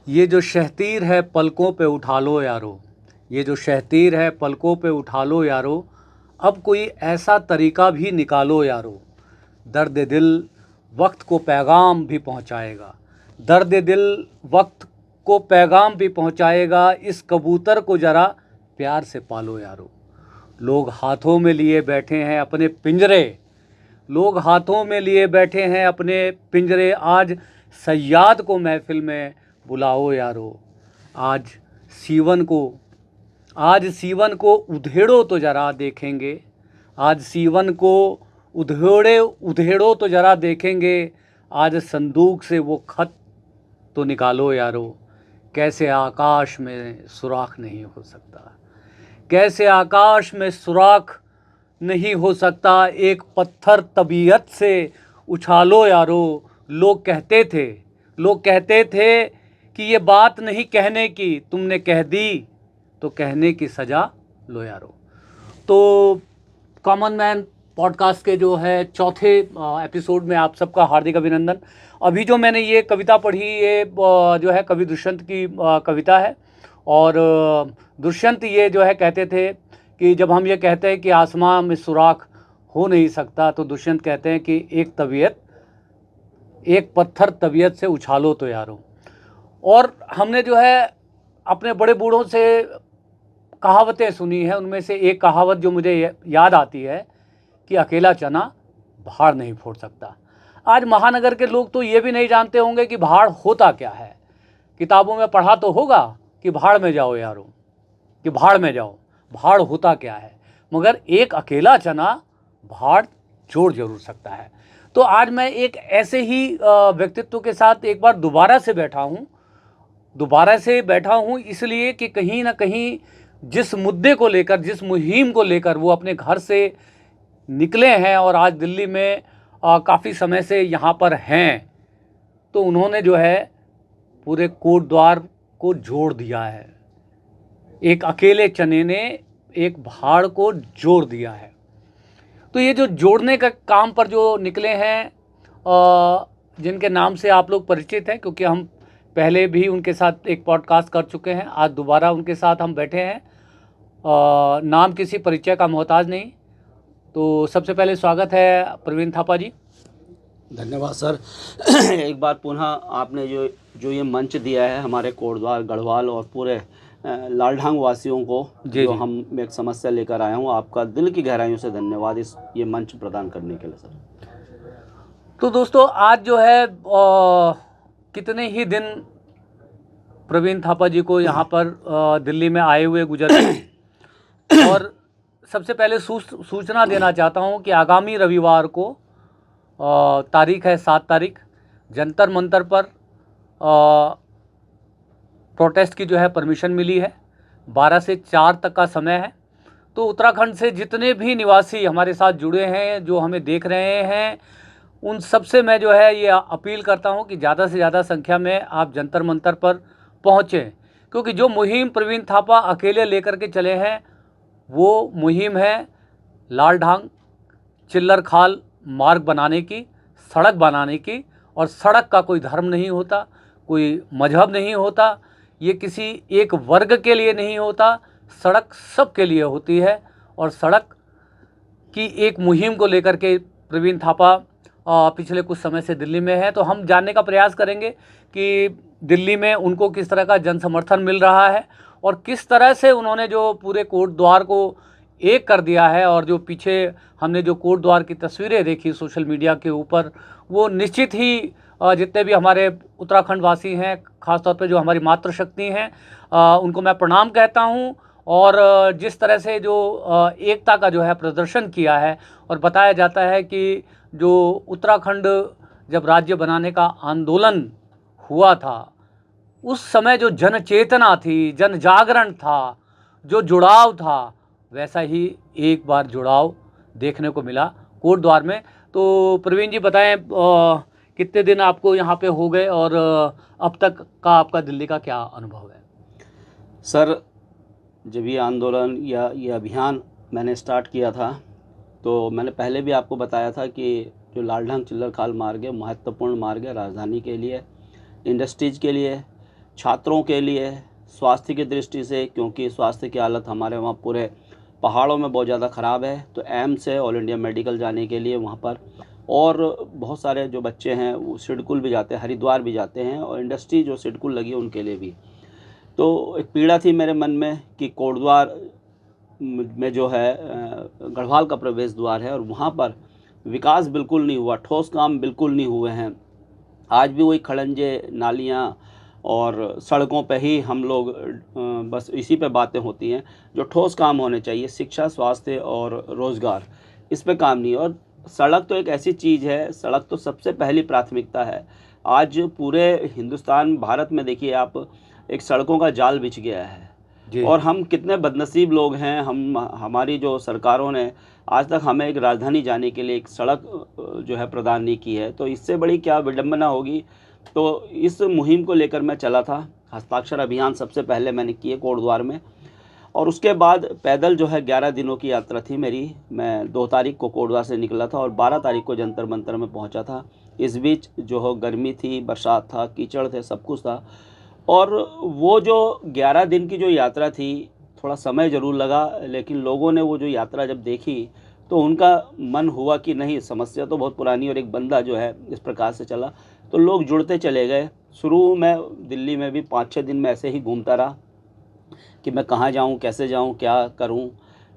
ये जो शहतीर है पलकों पे उठा लो यारो, ये जो शहतीर है पलकों पे उठा लो यारो, अब कोई ऐसा तरीका भी निकालो यारो। दर्द दिल वक्त को पैगाम भी पहुंचाएगा, दर्द दिल वक्त को पैगाम भी पहुंचाएगा, इस कबूतर को ज़रा प्यार से पालो यारो। लोग हाथों में लिए बैठे हैं अपने पिंजरे, लोग हाथों में लिए बैठे हैं अपने पिंजरे, आज सयाद को महफिल में बुलाओ यारो। आज सीवन को आज सीवन को उधेड़ो तो ज़रा देखेंगे, आज सीवन को उधेड़ो तो ज़रा देखेंगे, आज संदूक से वो खत तो निकालो यारो। कैसे आकाश में सुराख नहीं हो सकता, कैसे आकाश में सुराख नहीं हो सकता, एक पत्थर तबीयत से उछालो यारो। लोग कहते थे कि ये बात नहीं कहने की, तुमने कह दी तो कहने की सज़ा लो यारो। तो कॉमन मैन पॉडकास्ट के जो है चौथे एपिसोड में आप सबका हार्दिक अभिनंदन। अभी जो मैंने ये कविता पढ़ी, ये जो है कवि दुष्यंत की कविता है। और दुष्यंत ये जो है कहते थे कि जब हम ये कहते हैं कि आसमां में सुराख हो नहीं सकता, तो दुष्यंत कहते हैं कि एक पत्थर तबीयत से उछालो तो यारो। और हमने जो है अपने बड़े बूढ़ों से कहावतें सुनी हैं, उनमें से एक कहावत जो मुझे याद आती है कि अकेला चना भाड़ नहीं फोड़ सकता। आज महानगर के लोग तो ये भी नहीं जानते होंगे कि भाड़ होता क्या है। किताबों में पढ़ा तो होगा कि भाड़ में जाओ यारो, कि भाड़ में जाओ, भाड़ होता क्या है, मगर एक अकेला चना भाड़ जोड़ जरूर सकता है। तो आज मैं एक ऐसे ही व्यक्तित्व के साथ एक बार दोबारा से बैठा हूँ इसलिए कि कहीं ना कहीं जिस मुद्दे को लेकर, जिस मुहिम को लेकर वो अपने घर से निकले हैं और आज दिल्ली में काफ़ी समय से यहाँ पर हैं, तो उन्होंने जो है पूरे कोटद्वार को जोड़ दिया है। एक अकेले चने ने एक भाड़ को जोड़ दिया है। तो ये जो जोड़ने का काम पर जो निकले हैं, जिनके नाम से आप लोग परिचित हैं क्योंकि हम पहले भी उनके साथ एक पॉडकास्ट कर चुके हैं, आज दोबारा उनके साथ हम बैठे हैं। नाम किसी परिचय का मोहताज नहीं। तो सबसे पहले स्वागत है प्रवीण थापा जी। धन्यवाद सर। एक बार पुनः आपने जो ये मंच दिया है हमारे कोटद्वार, गढ़वाल और पूरे लालढांग वासियों को, जो हम एक समस्या लेकर आया हूँ, आपका दिल की गहराइयों से धन्यवाद ये मंच प्रदान करने के लिए सर। तो दोस्तों आज जो है कितने ही दिन प्रवीण थापा जी को यहाँ पर दिल्ली में आए हुए गुजर और सबसे पहले सूचना देना चाहता हूँ कि आगामी रविवार को तारीख है 7 तारीख, जंतर मंतर पर प्रोटेस्ट की जो है परमिशन मिली है। 12 से 4 तक का समय है। तो उत्तराखंड से जितने भी निवासी हमारे साथ जुड़े हैं, जो हमें देख रहे हैं, उन सब से मैं जो है ये अपील करता हूँ कि ज़्यादा से ज़्यादा संख्या में आप जंतर मंतर पर पहुँचें, क्योंकि जो मुहिम प्रवीण थापा अकेले लेकर के चले हैं वो मुहिम है लालढांग चिल्लर खाल मार्ग बनाने की, सड़क बनाने की। और सड़क का कोई धर्म नहीं होता, कोई मजहब नहीं होता, ये किसी एक वर्ग के लिए नहीं होता, सड़क सब के लिए होती है। और सड़क की एक मुहिम को लेकर के प्रवीण थापा पिछले कुछ समय से दिल्ली में है। तो हम जानने का प्रयास करेंगे कि दिल्ली में उनको किस तरह का जन समर्थन मिल रहा है और किस तरह से उन्होंने जो पूरे कोटद्वार को एक कर दिया है। और जो पीछे हमने जो कोटद्वार की तस्वीरें देखी सोशल मीडिया के ऊपर, वो निश्चित ही जितने भी हमारे उत्तराखंड वासी हैं, ख़ासतौर पे जो हमारी मातृशक्ति हैं, उनको मैं प्रणाम कहता हूँ। और जिस तरह से जो एकता का जो है प्रदर्शन किया है, और बताया जाता है कि जो उत्तराखंड जब राज्य बनाने का आंदोलन हुआ था, उस समय जो जन चेतना थी, जन जागरण था, जो जुड़ाव था, वैसा ही एक बार जुड़ाव देखने को मिला कोटद्वार में। तो प्रवीण जी बताएं कितने दिन आपको यहाँ पे हो गए और अब तक का आपका दिल्ली का क्या अनुभव है? सर, जब ये आंदोलन या ये अभियान मैंने स्टार्ट किया था, तो मैंने पहले भी आपको बताया था कि जो लालढांग चिल्लर खाल मार्ग है महत्वपूर्ण मार्ग है राजधानी के लिए, इंडस्ट्रीज़ के लिए, छात्रों के लिए, स्वास्थ्य की दृष्टि से, क्योंकि स्वास्थ्य की हालत हमारे वहाँ पूरे पहाड़ों में बहुत ज़्यादा ख़राब है, तो एम्स है ऑल इंडिया मेडिकल जाने के लिए वहाँ पर। और बहुत सारे जो बच्चे हैं वो सिडकुल भी जाते हैं, हरिद्वार भी जाते हैं, और इंडस्ट्री जो सिडकुल लगी है उनके लिए भी। तो एक पीड़ा थी मेरे मन में कि कोटद्वार में जो है गढ़वाल का प्रवेश द्वार है और वहाँ पर विकास बिल्कुल नहीं हुआ, ठोस काम बिल्कुल नहीं हुए हैं। आज भी वही खड़ंजे, नालियाँ और सड़कों पे ही हम लोग बस इसी पे बातें होती हैं। जो ठोस काम होने चाहिए, शिक्षा, स्वास्थ्य और रोज़गार, इस पे काम नहीं है। और सड़क तो एक ऐसी चीज़ है, सड़क तो सबसे पहली प्राथमिकता है। आज पूरे हिंदुस्तान, भारत में देखिए आप, एक सड़कों का जाल बिछ गया है। जी और हम कितने बदनसीब लोग हैं, हमारी जो सरकारों ने आज तक हमें एक राजधानी जाने के लिए एक सड़क जो है प्रदान नहीं की है। तो इससे बड़ी क्या विडंबना होगी। तो इस मुहिम को लेकर मैं चला था, हस्ताक्षर अभियान सबसे पहले मैंने किए कोटद्वार में, और उसके बाद पैदल जो है 11 दिनों की यात्रा थी मेरी। मैं 2 तारीख को कोटद्वार से निकला था और 12 तारीख को जंतर मंतर में पहुंचा था। इस बीच जो हो गर्मी थी, बरसात था, कीचड़ थे, सब कुछ था। और वो जो 11 दिन की जो यात्रा थी, थोड़ा समय ज़रूर लगा, लेकिन लोगों ने वो जो यात्रा जब देखी तो उनका मन हुआ कि नहीं, समस्या तो बहुत पुरानी और एक बंदा जो है इस प्रकार से चला, तो लोग जुड़ते चले गए। शुरू में दिल्ली में भी 5-6 दिन में ऐसे ही घूमता रहा कि मैं कहाँ जाऊँ, कैसे जाऊँ, क्या करूँ।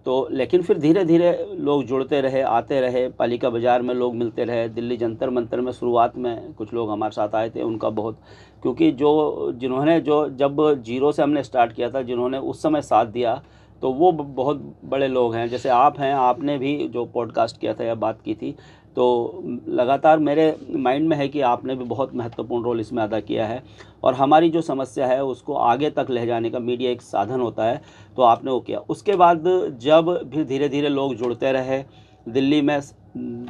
तो लेकिन फिर धीरे-धीरे लोग जुड़ते रहे, आते रहे, पालिका बाज़ार में लोग मिलते रहे। दिल्ली जंतर मंतर में शुरुआत में कुछ लोग हमारे साथ आए थे, उनका बहुत, क्योंकि जिन्होंने जब ज़ीरो से हमने स्टार्ट किया था, जिन्होंने उस समय साथ दिया, तो वो बहुत बड़े लोग हैं। जैसे आप हैं, आपने भी जो पॉडकास्ट किया था या बात की थी, तो लगातार मेरे माइंड में है कि आपने भी बहुत महत्वपूर्ण रोल इसमें अदा किया है। और हमारी जो समस्या है उसको आगे तक ले जाने का मीडिया एक साधन होता है, तो आपने वो किया। उसके बाद जब भी धीरे-धीरे लोग जुड़ते रहे, दिल्ली में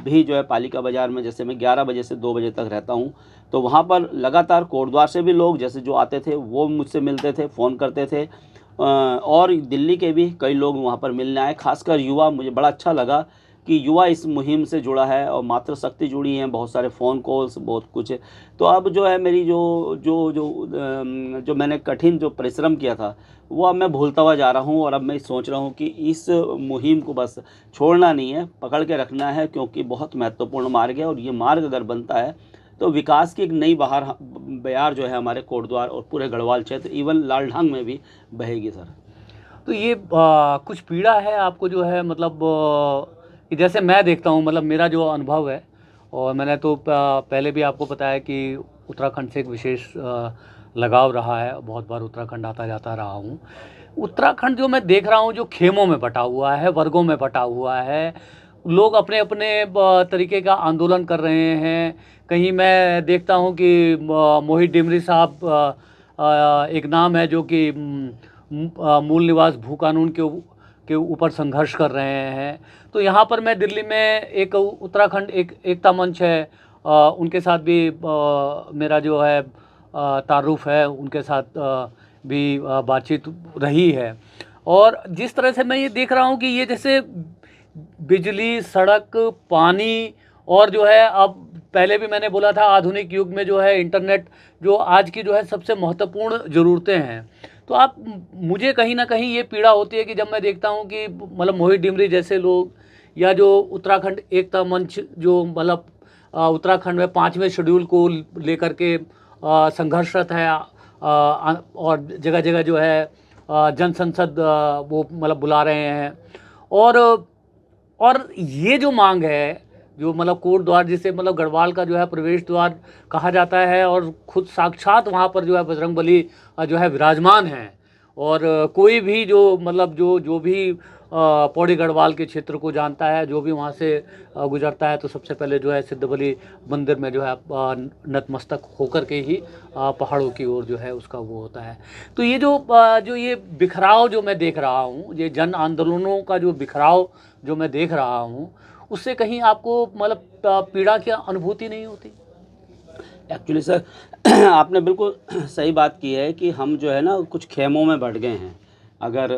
भी जो है पालिका बाज़ार में, जैसे मैं 11 बजे से 2 बजे तक रहता हूँ, तो वहाँ पर लगातार कोटद्वार से भी लोग जैसे जो आते थे वो मुझसे मिलते थे, फ़ोन करते थे। और दिल्ली के भी कई लोग वहाँ पर मिलने आए, ख़ासकर युवा। मुझे बड़ा अच्छा लगा कि युवा इस मुहिम से जुड़ा है और मातृशक्ति जुड़ी हैं, बहुत सारे फ़ोन कॉल्स, बहुत कुछ। तो अब जो है मेरी जो मैंने कठिन जो परिश्रम किया था, वो अब मैं भूलता हुआ जा रहा हूँ। और अब मैं सोच रहा हूँ कि इस मुहिम को बस छोड़ना नहीं है, पकड़ के रखना है, क्योंकि बहुत महत्वपूर्ण मार्ग है। और ये मार्ग अगर बनता है तो विकास की एक नई बयार जो है हमारे कोटद्वार और पूरे गढ़वाल क्षेत्र, इवन लालढांग में भी बहेगी सर। तो ये कुछ पीड़ा है आपको जो है, मतलब कि जैसे मैं देखता हूँ, मतलब मेरा जो अनुभव है, और मैंने तो पहले भी आपको बताया कि उत्तराखंड से एक विशेष लगाव रहा है, बहुत बार उत्तराखंड आता जाता रहा हूँ। उत्तराखंड जो मैं देख रहा हूँ, जो खेमों में बटा हुआ है, वर्गों में बटा हुआ है, लोग अपने अपने तरीके का आंदोलन कर रहे हैं। कहीं मैं देखता हूँ कि मोहित डिमरी साहब एक नाम है जो कि मूल निवास भू कानून के ऊपर संघर्ष कर रहे हैं। तो यहाँ पर मैं दिल्ली में एक उत्तराखंड एक एकता मंच है, उनके साथ भी मेरा जो है तारुफ है, उनके साथ भी बातचीत रही है। और जिस तरह से मैं ये देख रहा हूँ कि ये जैसे बिजली, सड़क, पानी, और जो है अब पहले भी मैंने बोला था, आधुनिक युग में जो है इंटरनेट, जो आज की जो है सबसे महत्वपूर्ण ज़रूरतें हैं। तो आप, मुझे कहीं ना कहीं ये पीड़ा होती है कि जब मैं देखता हूँ कि मतलब मोहित डिमरी जैसे लोग, या जो उत्तराखंड एकता मंच जो मतलब उत्तराखंड में 5वें शेड्यूल को लेकर के संघर्षरत है, और जगह जगह जो है जन संसद वो मतलब बुला रहे हैं। और ये जो मांग है, जो मतलब कोटद्वार, जिसे मतलब गढ़वाल का जो है प्रवेश द्वार कहा जाता है, और खुद साक्षात वहाँ पर जो है बजरंगबली जो है विराजमान हैं। और कोई भी जो मतलब जो भी पौड़ी गढ़वाल के क्षेत्र को जानता है, जो भी वहाँ से गुजरता है, तो सबसे पहले जो है सिद्धबली मंदिर में जो है नतमस्तक होकर के ही पहाड़ों की ओर जो है उसका वो होता है। तो ये जो ये बिखराव जो मैं देख रहा हूँ, ये जन आंदोलनों का जो बिखराव जो मैं देख रहा हूँ, उससे कहीं आपको मतलब पीड़ा की अनुभूति नहीं होती? एक्चुअली सर, आपने बिल्कुल सही बात की है कि हम जो है ना कुछ खेमों में बढ़ गए हैं। अगर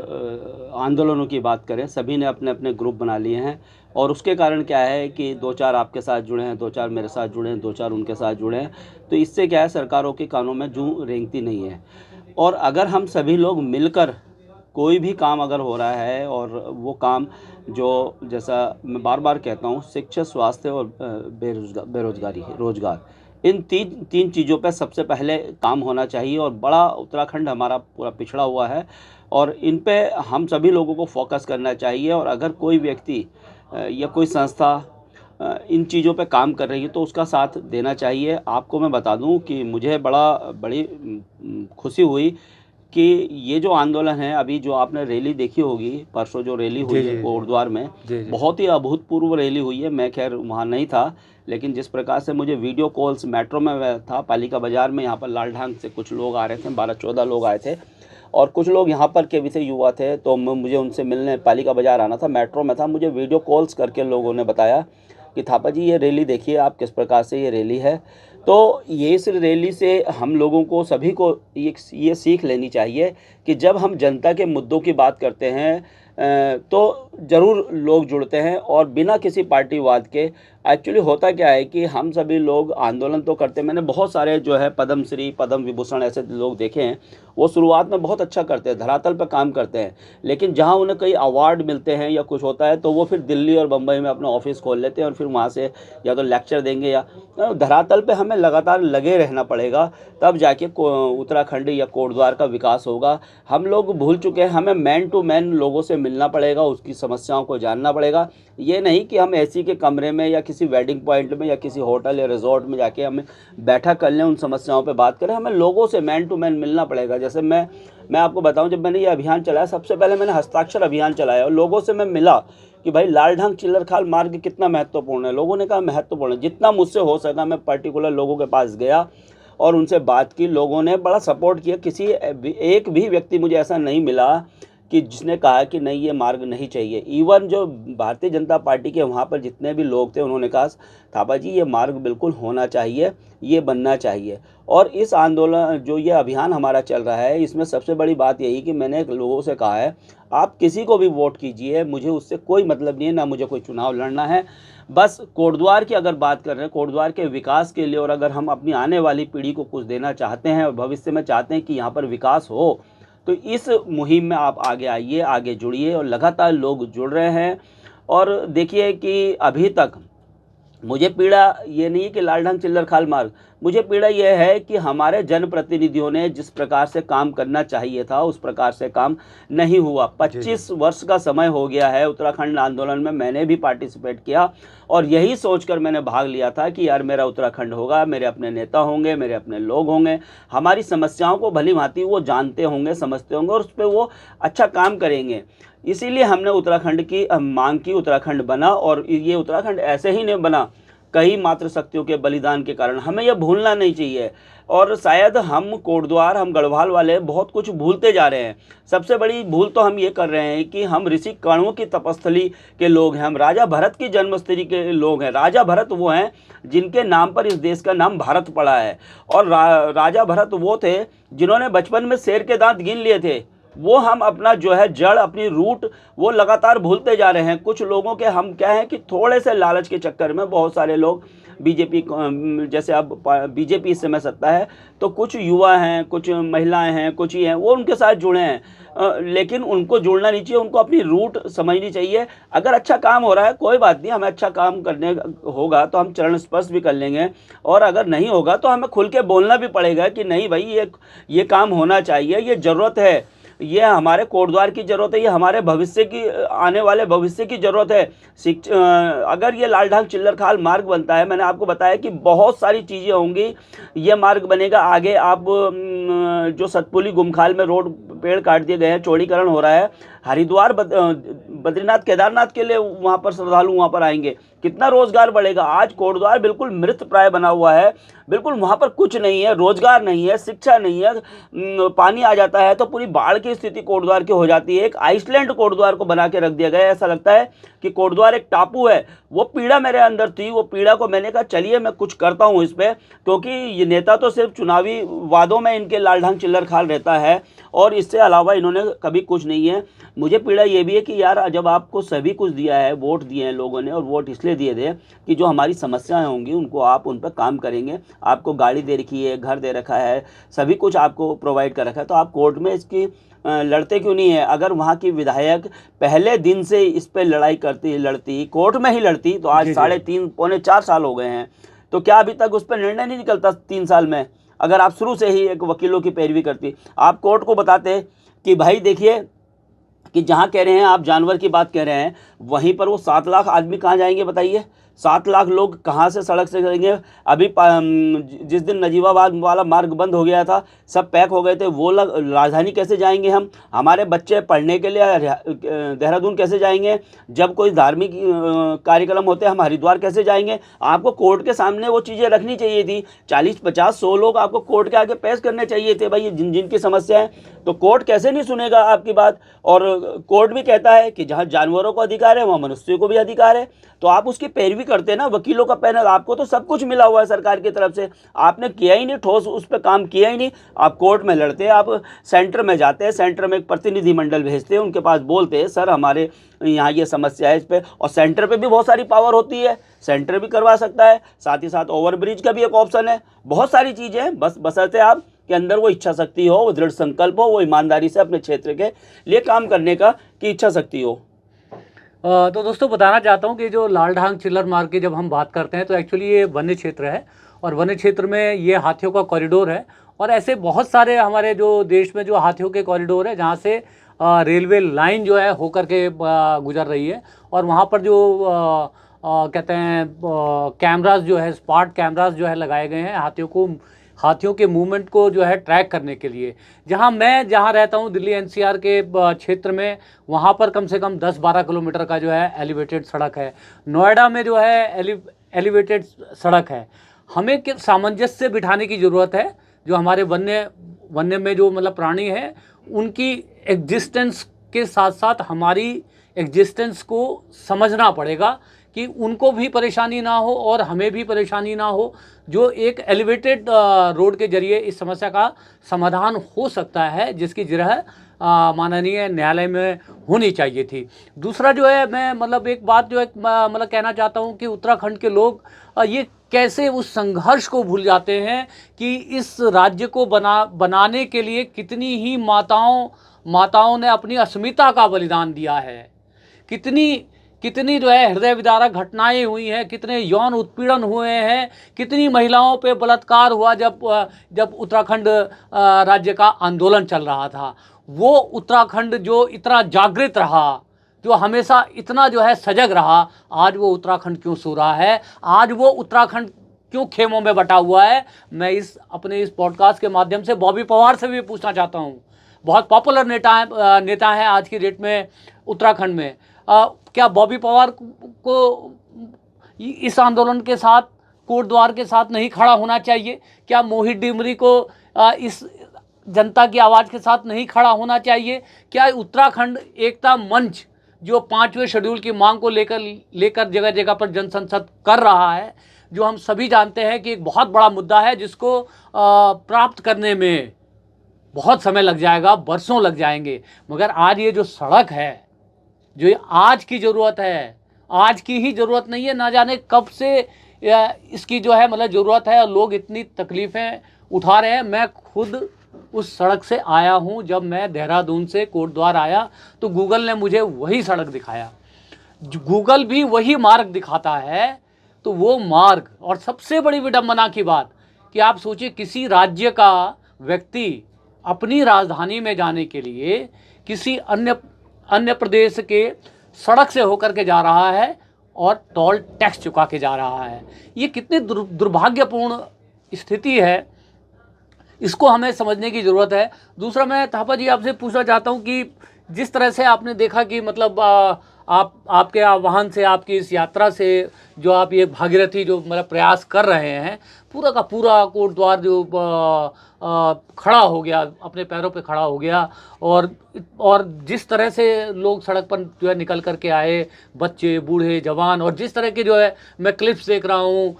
आंदोलनों की बात करें, सभी ने अपने अपने ग्रुप बना लिए हैं और उसके कारण क्या है कि 2-4 आपके साथ जुड़े हैं, 2-4 मेरे साथ जुड़े हैं, 2-4 उनके साथ जुड़े हैं, तो इससे क्या है सरकारों के कानों में जूं रेंगती नहीं है। और अगर हम सभी लोग मिलकर कोई भी काम अगर हो रहा है और वो काम जो जैसा मैं बार-बार कहता हूँ शिक्षा, स्वास्थ्य और बेरोज़गारी है रोज़गार, इन तीन चीज़ों पे सबसे पहले काम होना चाहिए और बड़ा उत्तराखंड हमारा पूरा पिछड़ा हुआ है और इन पे हम सभी लोगों को फ़ोकस करना चाहिए और अगर कोई व्यक्ति या कोई संस्था इन चीज़ों पे काम कर रही है तो उसका साथ देना चाहिए। आपको मैं बता दूँ कि मुझे बड़ी खुशी हुई कि ये जो आंदोलन है, अभी जो आपने रैली देखी होगी, परसों जो रैली जी हुई है जी जी कोटद्वार में, जी जी बहुत ही अभूतपूर्व रैली हुई है। मैं खैर वहाँ नहीं था, लेकिन जिस प्रकार से मुझे वीडियो कॉल्स मेट्रो में मैं था, पालिका बाज़ार में यहाँ पर लालढांग से कुछ लोग आ रहे थे, 12-14 लोग आए थे और कुछ लोग यहाँ पर के भी थे, युवा थे, तो मुझे उनसे मिलने पालिका बाज़ार आना था, मेट्रो में था। मुझे वीडियो कॉल्स करके लोगों ने बताया कि थापा जी ये रैली देखिए आप, किस प्रकार से ये रैली है। तो ये इस रैली से हम लोगों को सभी को ये सीख लेनी चाहिए कि जब हम जनता के मुद्दों की बात करते हैं तो ज़रूर लोग जुड़ते हैं और बिना किसी पार्टीवाद के। एक्चुअली होता क्या है कि हम सभी लोग आंदोलन तो करते हैं, मैंने बहुत सारे जो है पद्मश्री, पद्म विभूषण ऐसे लोग देखे हैं, वो शुरुआत में बहुत अच्छा करते हैं, धरातल पर काम करते हैं, लेकिन जहाँ उन्हें कई अवार्ड मिलते हैं या कुछ होता है तो वो फिर दिल्ली और बम्बई में अपना ऑफिस खोल लेते हैं और फिर वहाँ से या तो लेक्चर देंगे या धरातल पे हमें लगातार लगे रहना पड़ेगा, तब जाके उत्तराखंड या कोटद्वार का विकास होगा। हम लोग भूल चुके हैं, हमें मैन टू मैन लोगों से मिलना पड़ेगा, उसकी समस्याओं को जानना पड़ेगा। ये नहीं कि हम एसी के कमरे में या किसी वेडिंग पॉइंट में या किसी होटल या रिजॉर्ट में जाके हमें बैठा कर लें, उन समस्याओं पे बात करें। हमें लोगों से मैन टू मैन मिलना पड़ेगा। जैसे मैं आपको बताऊं, जब मैंने ये अभियान चलाया, सबसे पहले मैंने हस्ताक्षर अभियान चलाया और लोगों से मैं मिला कि भाई लालढांग चिल्लरखाल मार्ग कितना महत्वपूर्ण है। लोगों ने कहा महत्वपूर्ण है। जितना मुझसे हो सका मैं पर्टिकुलर लोगों के पास गया और उनसे बात की। लोगों ने बड़ा सपोर्ट किया। एक भी व्यक्ति मुझे ऐसा नहीं मिला कि जिसने कहा कि नहीं ये मार्ग नहीं चाहिए। इवन जो भारतीय जनता पार्टी के वहाँ पर जितने भी लोग थे, उन्होंने कहा थापा जी ये मार्ग बिल्कुल होना चाहिए, ये बनना चाहिए। और इस आंदोलन जो ये अभियान हमारा चल रहा है, इसमें सबसे बड़ी बात यही कि मैंने लोगों से कहा है आप किसी को भी वोट कीजिए, मुझे उससे कोई मतलब नहीं है, ना मुझे कोई चुनाव लड़ना है। बस कोटद्वार की अगर बात कर रहे हैं, कोटद्वार के विकास के लिए, और अगर हम अपनी आने वाली पीढ़ी को कुछ देना चाहते हैं और भविष्य में चाहते हैं कि यहाँ पर विकास हो, तो इस मुहिम में आप आगे आइए, आगे जुड़िए। और लगातार लोग जुड़ रहे हैं। और देखिए कि अभी तक मुझे पीड़ा ये नहीं है कि लालढांग चिल्लरखाल मार्ग, मुझे पीड़ा ये है कि हमारे जनप्रतिनिधियों ने जिस प्रकार से काम करना चाहिए था उस प्रकार से काम नहीं हुआ। जी 25 वर्ष का समय हो गया है उत्तराखंड आंदोलन में, मैंने भी पार्टिसिपेट किया और यही सोचकर मैंने भाग लिया था कि यार मेरा उत्तराखंड होगा, मेरे अपने नेता होंगे, मेरे अपने लोग होंगे, हमारी समस्याओं को भली भांति वो जानते होंगे, समझते होंगे और उस पर वो अच्छा काम करेंगे। इसीलिए हमने उत्तराखंड की मांग की, उत्तराखंड बना। और ये उत्तराखंड ऐसे ही नहीं बना, कई मातृशक्तियों के बलिदान के कारण। हमें यह भूलना नहीं चाहिए। और शायद हम कोटद्वार, हम गढ़वाल वाले बहुत कुछ भूलते जा रहे हैं। सबसे बड़ी भूल तो हम ये कर रहे हैं कि हम ऋषि कर्णों की तपस्थली के लोग हैं, हम राजा भरत की जन्मस्थली के लोग हैं। राजा भरत वो हैं जिनके नाम पर इस देश का नाम भारत पड़ा है। और राजा भरत वो थे जिन्होंने बचपन में शेर के दांत गिन लिए थे। वो हम अपना जो है जड़, अपनी रूट वो लगातार भूलते जा रहे हैं। कुछ लोगों के हम क्या है कि थोड़े से लालच के चक्कर में बहुत सारे लोग बीजेपी, जैसे अब बीजेपी इस समय सत्ता है, तो कुछ युवा हैं, कुछ महिलाएं हैं, कुछ ही हैं, वो उनके साथ जुड़े हैं। लेकिन उनको जुड़ना नहीं चाहिए, उनको अपनी रूट समझनी चाहिए। अगर अच्छा काम हो रहा है कोई बात नहीं, हमें अच्छा काम करने होगा तो हम चरण स्पर्श भी कर लेंगे, और अगर नहीं होगा तो हमें खुल के बोलना भी पड़ेगा कि नहीं भाई ये काम होना चाहिए, ये ज़रूरत है, ये हमारे कोटद्वार की ज़रूरत है, ये हमारे भविष्य की, आने वाले भविष्य की ज़रूरत है। अगर ये लालढांग चिल्लरखाल मार्ग बनता है, मैंने आपको बताया कि बहुत सारी चीज़ें होंगी। ये मार्ग बनेगा आगे, आप जो सतपुली गुमखाल में रोड पेड़ काट दिए गए हैं, चौड़ीकरण हो रहा है, हरिद्वार बद्रीनाथ केदारनाथ के लिए वहाँ पर श्रद्धालु वहाँ पर आएंगे, कितना रोजगार बढ़ेगा। आज कोटद्वार बिल्कुल मृत प्राय बना हुआ है, बिल्कुल वहाँ पर कुछ नहीं है, रोजगार नहीं है, शिक्षा नहीं है। पानी आ जाता है तो पूरी बाढ़ की स्थिति कोटद्वार की हो जाती है। एक आइसलैंड कोटद्वार को बना के रख दिया गया है। ऐसा लगता है कि कोटद्वार एक टापू है। वो पीड़ा मेरे अंदर थी, वो पीड़ा को मैंने कहा चलिए मैं कुछ करता हूँ इस पर, क्योंकि ये नेता तो सिर्फ चुनावी वादों में इनके लालढांग चिल्लरखाल रहता है और इससे अलावा इन्होंने कभी कुछ नहीं है। मुझे पीड़ा ये भी है कि यार जब आपको सभी कुछ दिया है, वोट दिए हैं लोगों ने, और वोट इसलिए दिए थे कि जो हमारी समस्याएं होंगी उनको आप उन पर काम करेंगे, आपको गाड़ी दे रखी है, घर दे रखा है, सभी कुछ आपको प्रोवाइड कर रखा है, तो आप कोर्ट में इसकी लड़ते क्यों नहीं है? अगर वहाँ की विधायक पहले दिन से इस पे लड़ती कोर्ट में ही लड़ती, तो आज 3.5 पौने 4 साल हो गए हैं, तो क्या अभी तक उस पर निर्णय नहीं निकलता 3 साल में? अगर आप शुरू से ही एक वकीलों की पैरवी करती, आप कोर्ट को बताते कि भाई देखिए कि जहाँ कह रहे हैं आप जानवर की बात कह रहे हैं, वहीं पर वो 7 लाख आदमी कहाँ जाएंगे बताइए? 7 लाख लोग कहाँ से सड़क से जाएंगे? अभी जिस दिन नजीबाबाद वाला मार्ग बंद हो गया था, सब पैक हो गए थे, वो लोग राजधानी कैसे जाएंगे? हम हमारे बच्चे पढ़ने के लिए देहरादून कैसे जाएंगे? जब कोई धार्मिक कार्यक्रम होते हैं हम हरिद्वार कैसे जाएंगे? आपको कोर्ट के सामने वो चीज़ें रखनी चाहिए थी। 40, 50, 100 लोग आपको कोर्ट के आगे पेश करने चाहिए थे भाई, जिनकी समस्या है। तो कोर्ट कैसे नहीं सुनेगा आपकी बात? और कोर्ट भी कहता है कि जहाँ जानवरों को अधिकार है वहाँ मनुष्यों को भी अधिकार है, तो आप उसकी पैरवी करते हैं ना। वकीलों का पैनल, आपको तो सब कुछ मिला हुआ है सरकार की तरफ से, आपने किया ही नहीं, ठोस उस पर काम किया ही नहीं। आप कोर्ट में लड़ते हैं, आप सेंटर में जाते हैं, सेंटर में एक प्रतिनिधिमंडल भेजते हैं, उनके पास बोलते हैं सर हमारे यहाँ ये समस्या है इस पर, और सेंटर पे भी बहुत सारी पावर होती है, सेंटर भी करवा सकता है, साथ ही साथ ओवरब्रिज का भी एक ऑप्शन है, बहुत सारी चीज़ें हैं। बस बशर्ते आप के अंदर वो इच्छा शक्ति हो, वो दृढ़ संकल्प हो, वो ईमानदारी से अपने क्षेत्र के लिए काम करने का की इच्छा शक्ति हो। तो दोस्तों बताना चाहता हूँ कि जो लालढांग चिल्लर मार्ग की जब हम बात करते हैं तो एक्चुअली ये वन्य क्षेत्र है, और वन्य क्षेत्र में ये हाथियों का कॉरिडोर है, और ऐसे बहुत सारे हमारे जो देश में जो हाथियों के कॉरिडोर है जहाँ से रेलवे लाइन जो है होकर के गुजर रही है, और वहाँ पर जो कहते हैं कैमरास जो है, स्पॉट कैमरास जो है लगाए गए हैं हाथियों के मूवमेंट को जो है ट्रैक करने के लिए। जहाँ रहता हूँ दिल्ली एनसीआर के क्षेत्र में, वहाँ पर कम से कम 10-12 किलोमीटर का जो है एलिवेटेड सड़क है। नोएडा में जो है एलिवेटेड सड़क है। हमें सामंजस्य बिठाने की ज़रूरत है। जो हमारे वन्य में जो मतलब प्राणी हैं, उनकी एग्जिस्टेंस के साथ साथ हमारी एग्जिस्टेंस को समझना पड़ेगा कि उनको भी परेशानी ना हो और हमें भी परेशानी ना हो। जो एक एलिवेटेड रोड के जरिए इस समस्या का समाधान हो सकता है, जिसकी जिरह माननीय न्यायालय में होनी चाहिए थी। दूसरा जो है, मैं मतलब एक बात जो है मतलब कहना चाहता हूँ कि उत्तराखंड के लोग ये कैसे उस संघर्ष को भूल जाते हैं कि इस राज्य को बनाने के लिए कितनी ही माताओं ने अपनी अस्मिता का बलिदान दिया है, कितनी जो है हृदय विदारक घटनाएं हुई हैं, कितने यौन उत्पीड़न हुए हैं, कितनी महिलाओं पे बलात्कार हुआ जब उत्तराखंड राज्य का आंदोलन चल रहा था। वो उत्तराखंड जो इतना जागृत रहा, जो हमेशा इतना जो है सजग रहा, आज वो उत्तराखंड क्यों सो रहा है? आज वो उत्तराखंड क्यों खेमों में बटा हुआ है? मैं अपने इस पॉडकास्ट के माध्यम से बॉबी पवार से भी पूछना चाहता हूँ। बहुत पॉपुलर नेता है आज की डेट में उत्तराखंड में। क्या बॉबी पवार को इस आंदोलन के साथ, कोटद्वार के साथ नहीं खड़ा होना चाहिए? क्या मोहित डिमरी को इस जनता की आवाज़ के साथ नहीं खड़ा होना चाहिए? क्या उत्तराखंड एकता मंच जो 5वें शेड्यूल की मांग को लेकर जगह जगह पर जनसंसद कर रहा है, जो हम सभी जानते हैं कि एक बहुत बड़ा मुद्दा है, जिसको प्राप्त करने में बहुत समय लग जाएगा, बरसों लग जाएंगे, मगर आज ये जो सड़क है, जो ये आज की ज़रूरत है, आज की ही ज़रूरत नहीं है, ना जाने कब से इसकी जो है मतलब ज़रूरत है, और लोग इतनी तकलीफ़ें उठा रहे हैं। मैं खुद उस सड़क से आया हूँ। जब मैं देहरादून से कोटद्वार आया तो गूगल ने मुझे वही सड़क दिखाया। गूगल भी वही मार्ग दिखाता है, तो वो मार्ग, और सबसे बड़ी विडंबना की बात कि आप सोचिए, किसी राज्य का व्यक्ति अपनी राजधानी में जाने के लिए किसी अन्य प्रदेश के सड़क से होकर के जा रहा है और टोल टैक्स चुका के जा रहा है। ये कितनी दुर्भाग्यपूर्ण स्थिति है, इसको हमें समझने की ज़रूरत है। दूसरा, मैं थापा जी आपसे पूछना चाहता हूँ कि जिस तरह से आपने देखा कि मतलब आपके वाहन से, आपकी इस यात्रा से, जो आप ये भागीरथी जो मतलब प्रयास कर रहे हैं, पूरा का पूरा कोटद्वार जो खड़ा हो गया, अपने पैरों पे खड़ा हो गया। और जिस तरह से लोग सड़क पर जो है निकल करके आए, बच्चे, बूढ़े, जवान, और जिस तरह के जो है मैं क्लिप्स देख रहा हूँ,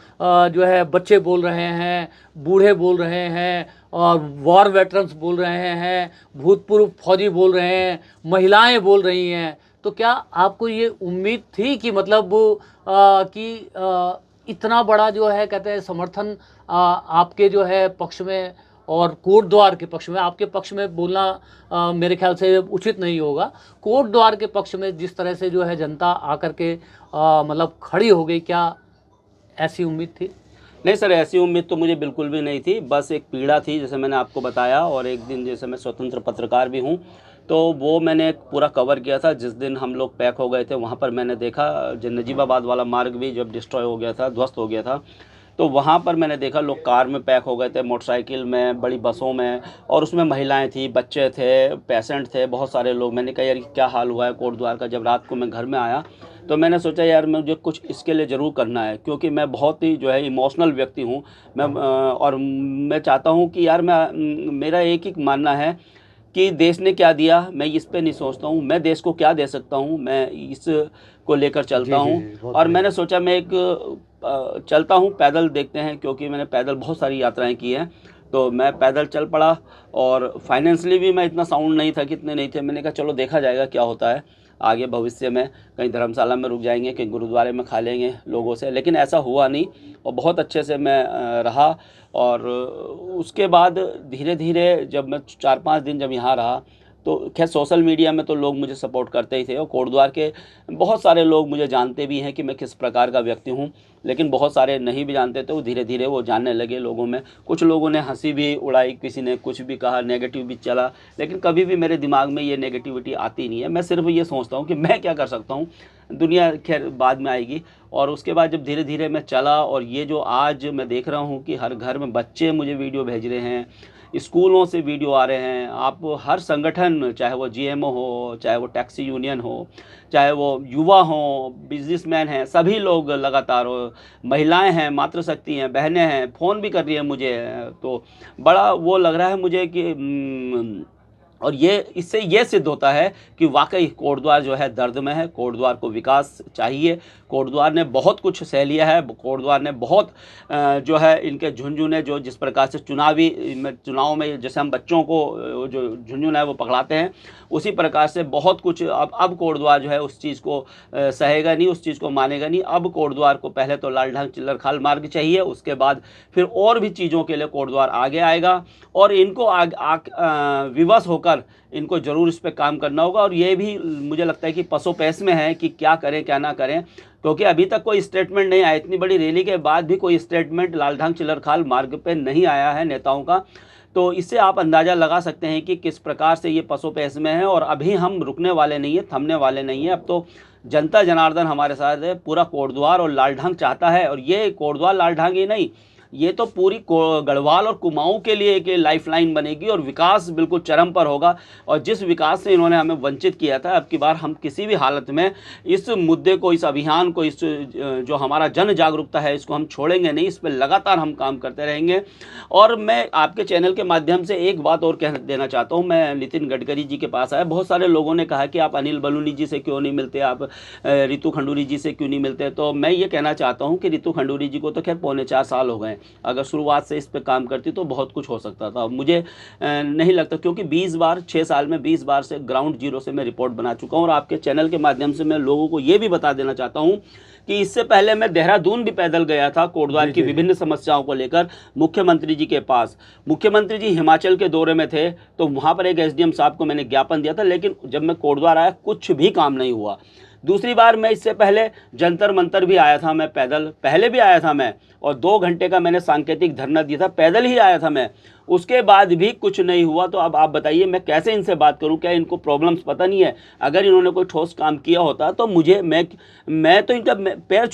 जो है बच्चे बोल रहे हैं, बूढ़े बोल रहे हैं, और वॉर वेटरन्स बोल रहे हैं, भूतपूर्व फौजी बोल रहे हैं, महिलाएं बोल रही हैं। तो क्या आपको ये उम्मीद थी कि मतलब इतना बड़ा जो है कहते हैं समर्थन आपके जो है पक्ष में और कोटद्वार के पक्ष में, आपके पक्ष में बोलना मेरे ख्याल से उचित नहीं होगा, कोटद्वार के पक्ष में जिस तरह से जो है जनता आकर के मतलब खड़ी हो गई, क्या ऐसी उम्मीद थी? नहीं सर, ऐसी उम्मीद तो मुझे बिल्कुल भी नहीं थी। बस एक पीड़ा थी, जैसे मैंने आपको बताया। और एक दिन, जैसे मैं स्वतंत्र पत्रकार भी हूँ, तो वो मैंने एक पूरा कवर किया था। जिस दिन हम लोग पैक हो गए थे, वहाँ पर मैंने देखा जो नजीबाबाद वाला मार्ग भी जब डिस्ट्रॉय हो गया था, ध्वस्त हो गया था, तो वहाँ पर मैंने देखा लोग कार में पैक हो गए थे, मोटरसाइकिल में, बड़ी बसों में, और उसमें महिलाएं थी, बच्चे थे, पेशेंट थे, बहुत सारे लोग। मैंने कहा यार क्या हाल हुआ है कोटद्वार का। जब रात को मैं घर में आया तो मैंने सोचा यार मुझे कुछ इसके लिए ज़रूर करना है, क्योंकि मैं बहुत ही जो है इमोशनल व्यक्ति हूँ मैं। और मैं चाहता हूँ कि यार मेरा एक ही मानना है कि देश ने क्या दिया, मैं इस पे नहीं सोचता हूँ, मैं देश को क्या दे सकता हूँ, मैं इस को लेकर चलता हूँ। और मैंने सोचा मैं एक चलता हूँ, पैदल देखते हैं, क्योंकि मैंने पैदल बहुत सारी यात्राएं की हैं। तो मैं पैदल चल पड़ा, और फाइनेंशियली भी मैं इतना साउंड नहीं था, कितने नहीं थे। मैंने कहा चलो देखा जाएगा क्या होता है आगे भविष्य में, कहीं धर्मशाला में रुक जाएंगे, कहीं गुरुद्वारे में खा लेंगे लोगों से। लेकिन ऐसा हुआ नहीं, और बहुत अच्छे से मैं रहा। और उसके बाद धीरे धीरे जब मैं 4-5 दिन जब यहाँ रहा, तो खैर सोशल मीडिया में तो लोग मुझे सपोर्ट करते ही थे, और कोटद्वार के बहुत सारे लोग मुझे जानते भी हैं कि मैं किस प्रकार का व्यक्ति हूँ। लेकिन बहुत सारे नहीं भी जानते, तो धीरे धीरे वो जानने लगे लोगों में। कुछ लोगों ने हंसी भी उड़ाई, किसी ने कुछ भी कहा, नेगेटिव भी चला, लेकिन कभी भी मेरे दिमाग में ये नेगेटिविटी आती नहीं है। मैं सिर्फ ये सोचता हूँ कि मैं क्या कर सकता हूँ, दुनिया खैर बाद में आएगी। और उसके बाद जब धीरे धीरे मैं चला, और ये जो आज मैं देख रहा हूँ कि हर घर में बच्चे मुझे वीडियो भेज रहे हैं, स्कूलों से वीडियो आ रहे हैं, आप हर संगठन, चाहे वो जीएमओ हो, चाहे वो टैक्सी यूनियन हो, चाहे वो युवा हो, बिजनेसमैन हैं, सभी लोग लगातार, महिलाएं हैं, मातृशक्ति हैं, बहनें हैं, फ़ोन भी कर रही हैं मुझे। तो बड़ा वो लग रहा है मुझे कि और ये इससे ये सिद्ध होता है कि वाकई कोटद्वार जो है दर्द में है। कोटद्वार को विकास चाहिए। कोटद्वार ने बहुत कुछ सह लिया है। कोटद्वार ने बहुत जो है इनके झुनझुने, जो जिस प्रकार से चुनाव में जैसे हम बच्चों को जो झुनझुन है वो पकड़ाते हैं, उसी प्रकार से बहुत कुछ अब कोटद्वार जो है उस चीज़ को सहेगा नहीं, उस चीज़ को मानेगा नहीं। अब कोटद्वार को पहले तो लालढांग चिल्लर खाल मार्ग चाहिए, उसके बाद फिर और भी चीज़ों के लिए कोटद्वार आगे आएगा, और इनको विवश होकर इनको जरूर इस पे काम करना होगा। और ये भी मुझे लगता है कि पसोपेश में है कि क्या करें क्या ना करें, क्योंकि अभी तक कोई स्टेटमेंट नहीं आया। इतनी बड़ी रैली के बाद भी कोई स्टेटमेंट लालढांग चिल्लर खाल मार्ग पे नहीं आया है नेताओं का। तो इससे आप अंदाज़ा लगा सकते हैं कि किस प्रकार से ये पसोपेश में है। और अभी हम रुकने वाले नहीं है, थमने वाले नहीं है। अब तो जनता जनार्दन हमारे साथ है, पूरा कोटद्वार और लालढांग चाहता है। और ये कोटद्वार लालढांग ही नहीं, ये तो पूरी गढ़वाल और कुमाऊं के लिए एक लाइफलाइन बनेगी, और विकास बिल्कुल चरम पर होगा। और जिस विकास से इन्होंने हमें वंचित किया था, अब की बार हम किसी भी हालत में इस मुद्दे को, इस अभियान को, इस जो हमारा जन जागरूकता है, इसको हम छोड़ेंगे नहीं। इस पर लगातार हम काम करते रहेंगे। और मैं आपके चैनल के माध्यम से एक बात और कह देना चाहता हूँ। मैं नितिन गडकरी जी के पास आया, बहुत सारे लोगों ने कहा कि आप अनिल बलूनी जी से क्यों नहीं मिलते, आप रितु खंडूरी जी से क्यों नहीं मिलते। तो मैं ये कहना चाहता हूँ कि रितु खंडूरी जी को तो खैर 4.25 साल हो गए, अगर शुरुआत से इस पे काम करती तो बहुत कुछ हो सकता था। मुझे नहीं लगता, क्योंकि 20 बार 6 साल में 20 बार से ग्राउंड जीरो से मैं रिपोर्ट बना चुका हूँ। और आपके चैनल के माध्यम से मैं लोगों को ये भी बता देना चाहता हूँ कि इससे पहले मैं देहरादून भी पैदल गया था कोटद्वार की विभिन्न समस्याओं को लेकर मुख्यमंत्री जी के पास। मुख्यमंत्री जी हिमाचल के दौरे में थे, तो वहाँ पर एक एसडीएम साहब को मैंने ज्ञापन दिया था, लेकिन जब मैं कोटद्वार आया कुछ भी काम नहीं हुआ। दूसरी बार मैं इससे पहले जंतर मंतर भी आया था, मैं पैदल पहले भी आया था मैं, और 2 घंटे का मैंने सांकेतिक धरना दिया था, पैदल ही आया था मैं, उसके बाद भी कुछ नहीं हुआ। तो अब आप बताइए मैं कैसे इनसे बात करूं? क्या इनको प्रॉब्लम्स पता नहीं है? अगर इन्होंने कोई ठोस काम किया होता तो मुझे मैं तो इनका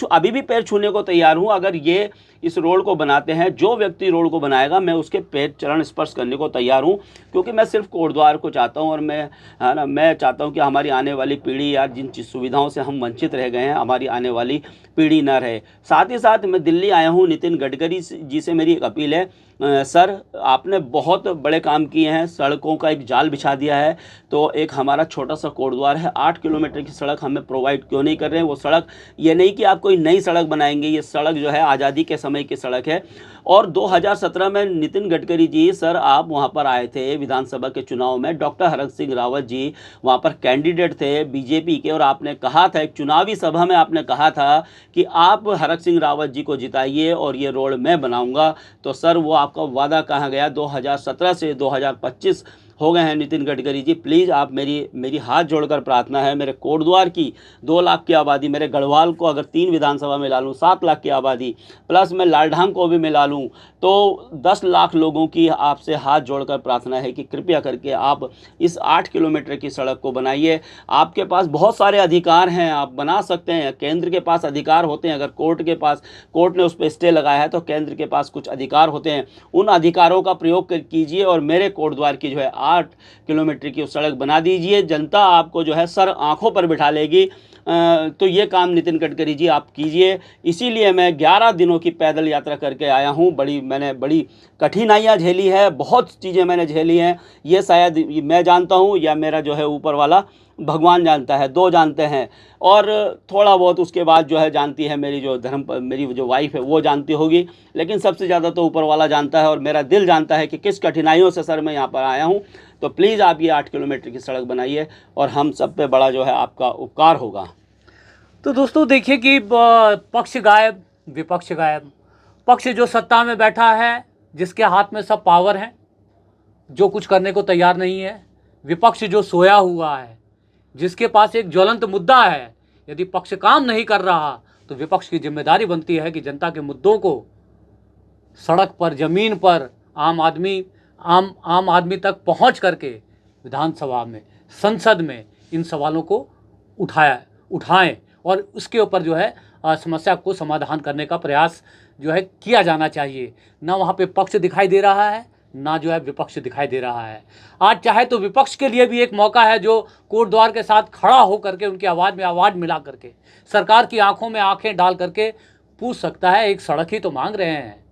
अभी भी पैर छूने को तैयार हूं। अगर ये इस रोड को बनाते हैं, जो व्यक्ति रोड को बनाएगा, मैं उसके पैर चरण स्पर्श करने को तैयार हूं, क्योंकि मैं सिर्फ कोटद्वार को चाहता हूं। और मैं, है ना, मैं चाहता हूं कि हमारी आने वाली पीढ़ी, यार जिन सुविधाओं से हम वंचित रह गए हैं, हमारी आने वाली पीढ़ी ना रहे। साथ ही साथ मैं दिल्ली आया हूं, नितिन गडकरी जी से मेरी एक अपील है, सर आपने बहुत बड़े काम किए हैं, सड़कों का एक जाल बिछा दिया है, तो एक हमारा छोटा सा कोटद्वार है, 8 किलोमीटर की सड़क हमें प्रोवाइड क्यों नहीं कर रहे हैं? वो सड़क, ये नहीं कि आप कोई नई सड़क बनाएंगे, ये सड़क जो है आज़ादी के समय की सड़क है। और 2017 में नितिन गडकरी जी, सर आप वहाँ पर आए थे विधानसभा के चुनाव में, डॉक्टर हरक सिंह रावत जी वहाँ पर कैंडिडेट थे बीजेपी के, और आपने कहा था, एक चुनावी सभा में आपने कहा था कि आप हरक सिंह रावत जी को जिताइए और ये रोड मैं बनाऊंगा। तो सर वो आपका वादा कहाँ गया? 2017 से 2025 हो गए हैं। नितिन गडकरी जी प्लीज़ आप मेरी हाथ जोड़कर प्रार्थना है, मेरे कोटद्वार की 2 लाख की आबादी, मेरे गढ़वाल को अगर 3 विधानसभा में ला लूँ 7 लाख की आबादी, प्लस मैं लालढांग को भी मिला लूँ तो 10 लाख लोगों की आपसे हाथ जोड़कर प्रार्थना है कि कृपया करके आप इस 8 किलोमीटर की सड़क को बनाइए। आपके पास बहुत सारे अधिकार हैं, आप बना सकते हैं, केंद्र के पास अधिकार होते हैं। अगर कोर्ट ने उस पर स्टे लगाया है तो केंद्र के पास कुछ अधिकार होते हैं, उन अधिकारों का प्रयोग कीजिए और मेरे कोटद्वार की जो है 8 किलोमीटर की सड़क बना दीजिए। जनता आपको जो है सर आंखों पर बिठा लेगी। तो ये काम नितिन गडकरी जी आप कीजिए। इसीलिए मैं 11 दिनों की पैदल यात्रा करके आया हूँ। मैंने बड़ी कठिनाइयाँ झेली है, बहुत चीज़ें मैंने झेली हैं, ये शायद मैं जानता हूँ या मेरा जो है ऊपर वाला भगवान जानता है, 2 जानते हैं। और थोड़ा बहुत उसके बाद जो है जानती है मेरी जो वाइफ है वो जानती होगी, लेकिन सबसे ज़्यादा तो ऊपर वाला जानता है और मेरा दिल जानता है कि किस कठिनाइयों से सर मैं यहाँ पर आया हूँ। तो प्लीज़ आप ये 8 किलोमीटर की सड़क बनाइए और हम सब पे बड़ा जो है आपका उपकार होगा। तो दोस्तों देखिए कि पक्ष गायब, विपक्ष गायब। पक्ष जो सत्ता में बैठा है, जिसके हाथ में सब पावर है, जो कुछ करने को तैयार नहीं है। विपक्ष जो सोया हुआ है, जिसके पास एक ज्वलंत मुद्दा है। यदि पक्ष काम नहीं कर रहा तो विपक्ष की जिम्मेदारी बनती है कि जनता के मुद्दों को सड़क पर, ज़मीन पर, आम आदमी तक पहुंच करके विधानसभा में, संसद में इन सवालों को उठाएं और उसके ऊपर जो है समस्या को समाधान करने का प्रयास जो है किया जाना चाहिए। ना वहाँ पे पक्ष दिखाई दे रहा है, ना जो है विपक्ष दिखाई दे रहा है। आज चाहे तो विपक्ष के लिए भी एक मौका है, जो कोटद्वार के साथ खड़ा हो करके उनकी आवाज़ में आवाज़ मिला करके, सरकार की आंखों में आंखें डाल करके पूछ सकता है, एक सड़क ही तो मांग रहे हैं,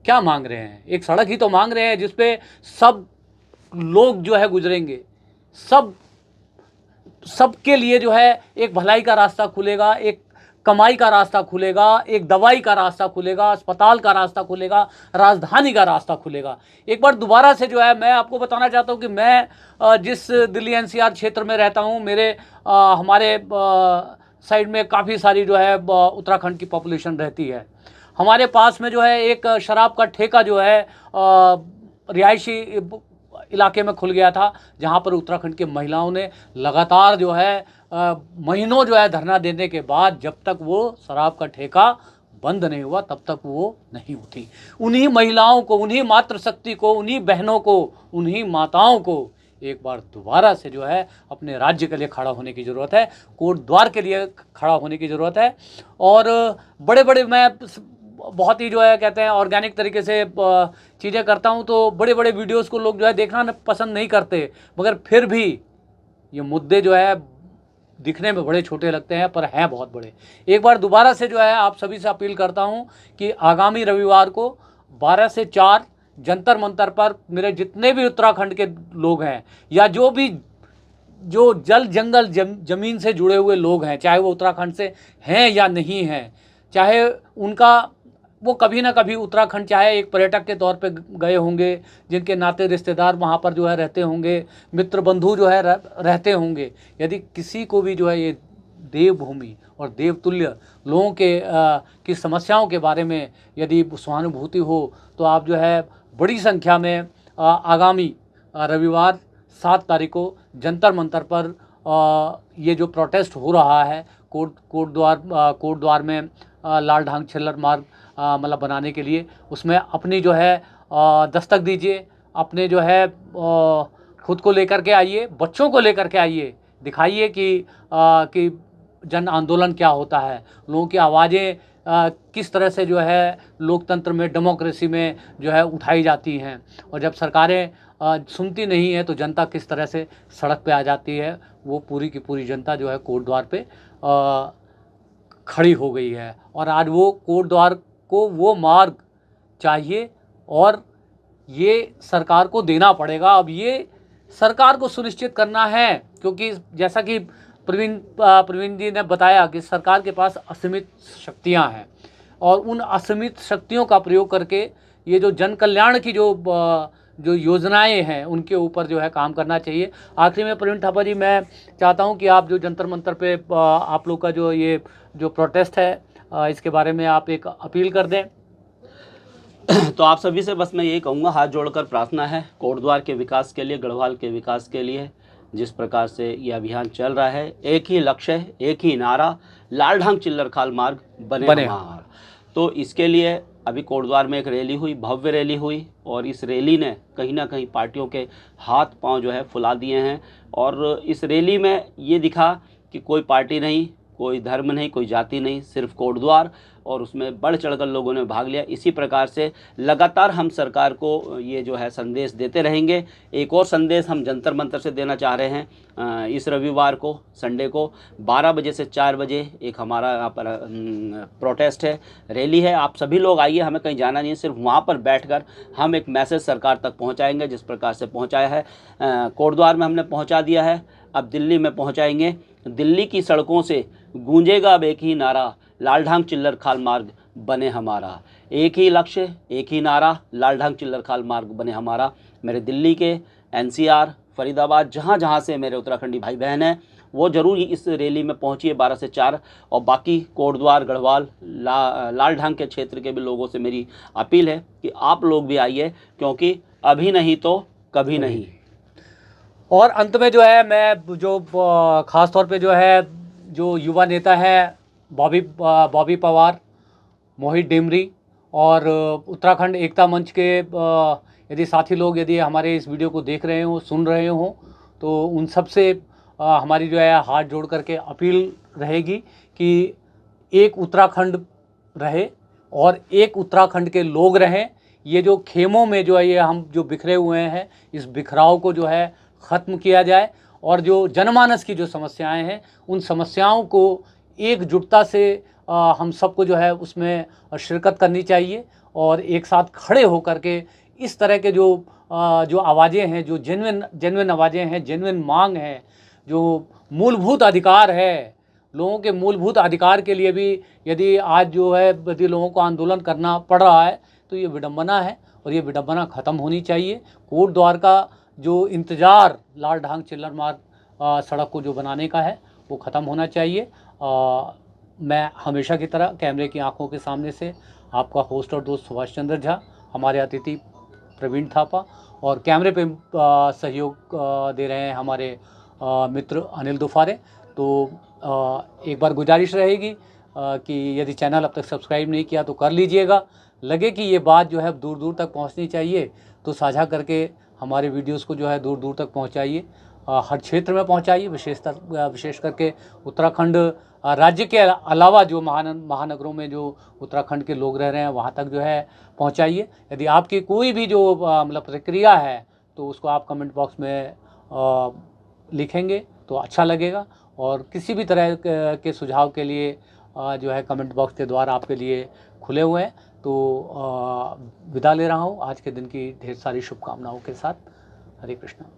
क्या मांग रहे हैं? एक सड़क ही तो मांग रहे हैं जिसपे सब लोग जो है गुजरेंगे, सबके लिए जो है एक भलाई का रास्ता खुलेगा, एक कमाई का रास्ता खुलेगा, एक दवाई का रास्ता खुलेगा, अस्पताल का रास्ता खुलेगा, राजधानी का रास्ता खुलेगा। एक बार दोबारा से जो है मैं आपको बताना चाहता हूँ कि मैं जिस दिल्ली एनसीआर क्षेत्र में रहता हूँ, हमारे साइड में काफ़ी सारी जो है उत्तराखंड की पॉपुलेशन रहती है। हमारे पास में जो है एक शराब का ठेका जो है रिहायशी इलाके में खुल गया था, जहां पर उत्तराखंड की महिलाओं ने लगातार जो है महीनों जो है धरना देने के बाद, जब तक वो शराब का ठेका बंद नहीं हुआ तब तक वो नहीं उठी। उन्हीं महिलाओं को, उन्हीं मातृशक्ति को, उन्हीं बहनों को, उन्हीं माताओं को एक बार दोबारा से जो है अपने राज्य के लिए खड़ा होने की ज़रूरत है, कोटद्वार के लिए खड़ा होने की ज़रूरत है। और बड़े बड़े, मैं बहुत ही जो है कहते हैं ऑर्गेनिक तरीके से चीज़ें करता हूँ, तो बड़े बड़े वीडियोस को लोग जो है देखना पसंद नहीं करते, मगर फिर भी ये मुद्दे जो है दिखने में बड़े छोटे लगते हैं पर हैं बहुत बड़े। एक बार दोबारा से जो है आप सभी से अपील करता हूँ कि आगामी रविवार को 12 से 4 जंतर मंतर पर मेरे जितने भी उत्तराखंड के लोग हैं, या जो जल जंगल ज़मीन से जुड़े हुए लोग हैं, चाहे वो उत्तराखंड से हैं या नहीं हैं, चाहे वो कभी ना कभी उत्तराखंड चाहे एक पर्यटक के तौर पे गए होंगे, जिनके नाते रिश्तेदार वहाँ पर जो है रहते होंगे, मित्र बंधु जो है रहते होंगे, यदि किसी को भी जो है ये देवभूमि और देवतुल्य लोगों की समस्याओं के बारे में यदि सहानुभूति हो, तो आप जो है बड़ी संख्या में आगामी रविवार 7 तारीख को जंतर मंतर पर ये जो प्रोटेस्ट हो रहा है कोटद्वार में, लालढांग छिल्लर मार्ग मतलब बनाने के लिए उसमें अपनी जो है दस्तक दीजिए, अपने जो है खुद को लेकर के आइए, बच्चों को लेकर के आइए, दिखाइए कि जन आंदोलन क्या होता है, लोगों की आवाज़ें किस तरह से जो है लोकतंत्र में, डेमोक्रेसी में जो है उठाई जाती हैं, और जब सरकारें सुनती नहीं है तो जनता किस तरह से सड़क पे आ जाती है। वो पूरी की पूरी जनता जो है कोर्ट द्वार पे खड़ी हो गई है, और आज वो कोर्ट द्वार को वो मार्ग चाहिए और ये सरकार को देना पड़ेगा। अब ये सरकार को सुनिश्चित करना है, क्योंकि जैसा कि प्रवीण जी ने बताया कि सरकार के पास असीमित शक्तियां हैं, और उन असीमित शक्तियों का प्रयोग करके ये जो जन कल्याण की जो योजनाएं हैं उनके ऊपर जो है काम करना चाहिए। आखिरी में प्रवीण थापा जी, मैं चाहता हूं कि आप जो जंतर मंतर पे आप लोग का जो प्रोटेस्ट है इसके बारे में आप एक अपील कर दें। तो आप सभी से बस मैं यही कहूँगा, हाथ जोड़कर प्रार्थना है कोटद्वार के विकास के लिए, गढ़वाल के विकास के लिए। जिस प्रकार से ये अभियान चल रहा है, एक ही लक्ष्य है, एक ही नारा, लालढांग चिल्लर खाल मार्ग बने हमारा। तो इसके लिए अभी कोटद्वार में एक रैली हुई, भव्य रैली हुई, और इस रैली ने कहीं ना कहीं पार्टियों के हाथ पांव जो है फुला दिए हैं। और इस रैली में ये दिखा कि कोई पार्टी नहीं, कोई धर्म नहीं, कोई जाति नहीं, सिर्फ कोटद्वार, और उसमें बढ़ चढ़कर लोगों ने भाग लिया। इसी प्रकार से लगातार हम सरकार को ये जो है संदेश देते रहेंगे। एक और संदेश हम जंतर मंतर से देना चाह रहे हैं। इस रविवार को, संडे को 12 बजे से 4 बजे एक हमारा यहाँ पर प्रोटेस्ट है, रैली है। आप सभी लोग आइए, हमें कहीं जाना नहीं है, सिर्फ वहाँ पर बैठकर हम एक मैसेज सरकार तक पहुँचाएंगे। जिस प्रकार से पहुँचाया है कोटद्वार में हमने पहुँचा दिया है, अब दिल्ली में पहुँचाएंगे। दिल्ली की सड़कों से गूंजेगा अब एक ही नारा, लालढांग चिल्लर खाल मार्ग बने हमारा। एक ही लक्ष्य, एक ही नारा, लालढांग चिल्लर खाल मार्ग बने हमारा। मेरे दिल्ली के, एनसीआर, फरीदाबाद, जहाँ जहाँ से मेरे उत्तराखंडी भाई बहन हैं, वो ज़रूर इस रैली में पहुँचिए 12 से 4। और बाकी कोटद्वार, गढ़वाल, लालढांग के क्षेत्र के भी लोगों से मेरी अपील है कि आप लोग भी आइए, क्योंकि अभी नहीं तो कभी नहीं। और अंत में जो है मैं जो ख़ास तौर पे जो है जो युवा नेता है बॉबी पवार, मोहित डेमरी और उत्तराखंड एकता मंच के यदि साथी लोग यदि हमारे इस वीडियो को देख रहे हों, सुन रहे हों, तो उन सब से हमारी जो है हाथ जोड़ करके अपील रहेगी कि एक उत्तराखंड रहे और एक उत्तराखंड के लोग रहें। ये जो खेमों में जो है ये हम जो बिखरे हुए हैं, इस बिखराव को जो है ख़त्म किया जाए, और जो जनमानस की जो समस्याएं हैं उन समस्याओं को एकजुटता से हम सबको जो है उसमें शिरकत करनी चाहिए, और एक साथ खड़े होकर के इस तरह के जो आवाज़ें हैं, जो जेन्युइन आवाज़ें हैं, जेन्युइन मांग है, जो मूलभूत अधिकार है, लोगों के मूलभूत अधिकार के लिए भी यदि आज जो है यदि लोगों को आंदोलन करना पड़ रहा है तो ये विडंबना है, और ये विडंबना ख़त्म होनी चाहिए। कोटद्वार का जो इंतज़ार लालढांग चिल्लर मार्ग सड़क को जो बनाने का है वो ख़त्म होना चाहिए। मैं हमेशा की तरह कैमरे की आंखों के सामने से आपका होस्ट और दोस्त सुभाष चंद्र झा, हमारे अतिथि प्रवीण थापा, और कैमरे पे सहयोग दे रहे हैं हमारे मित्र अनिल दुफारे। तो एक बार गुजारिश रहेगी कि यदि चैनल अब तक सब्सक्राइब नहीं किया तो कर लीजिएगा। लगे कि ये बात जो है दूर दूर तक पहुंचनी चाहिए तो साझा करके हमारे वीडियोस को जो है दूर दूर तक पहुंचाइए, हर क्षेत्र में पहुंचाइए, विशेष करके उत्तराखंड राज्य के अलावा जो महानगरों में जो उत्तराखंड के लोग रह रहे हैं वहाँ तक जो है पहुँचाइए। यदि आपकी कोई भी जो मतलब प्रतिक्रिया है तो उसको आप कमेंट बॉक्स में लिखेंगे तो अच्छा लगेगा, और किसी भी तरह के सुझाव के लिए जो है कमेंट बॉक्स के द्वार आपके लिए खुले हुए हैं। तो विदा ले रहा हूँ आज के दिन की ढेर सारी शुभकामनाओं के साथ। हरे कृष्णा।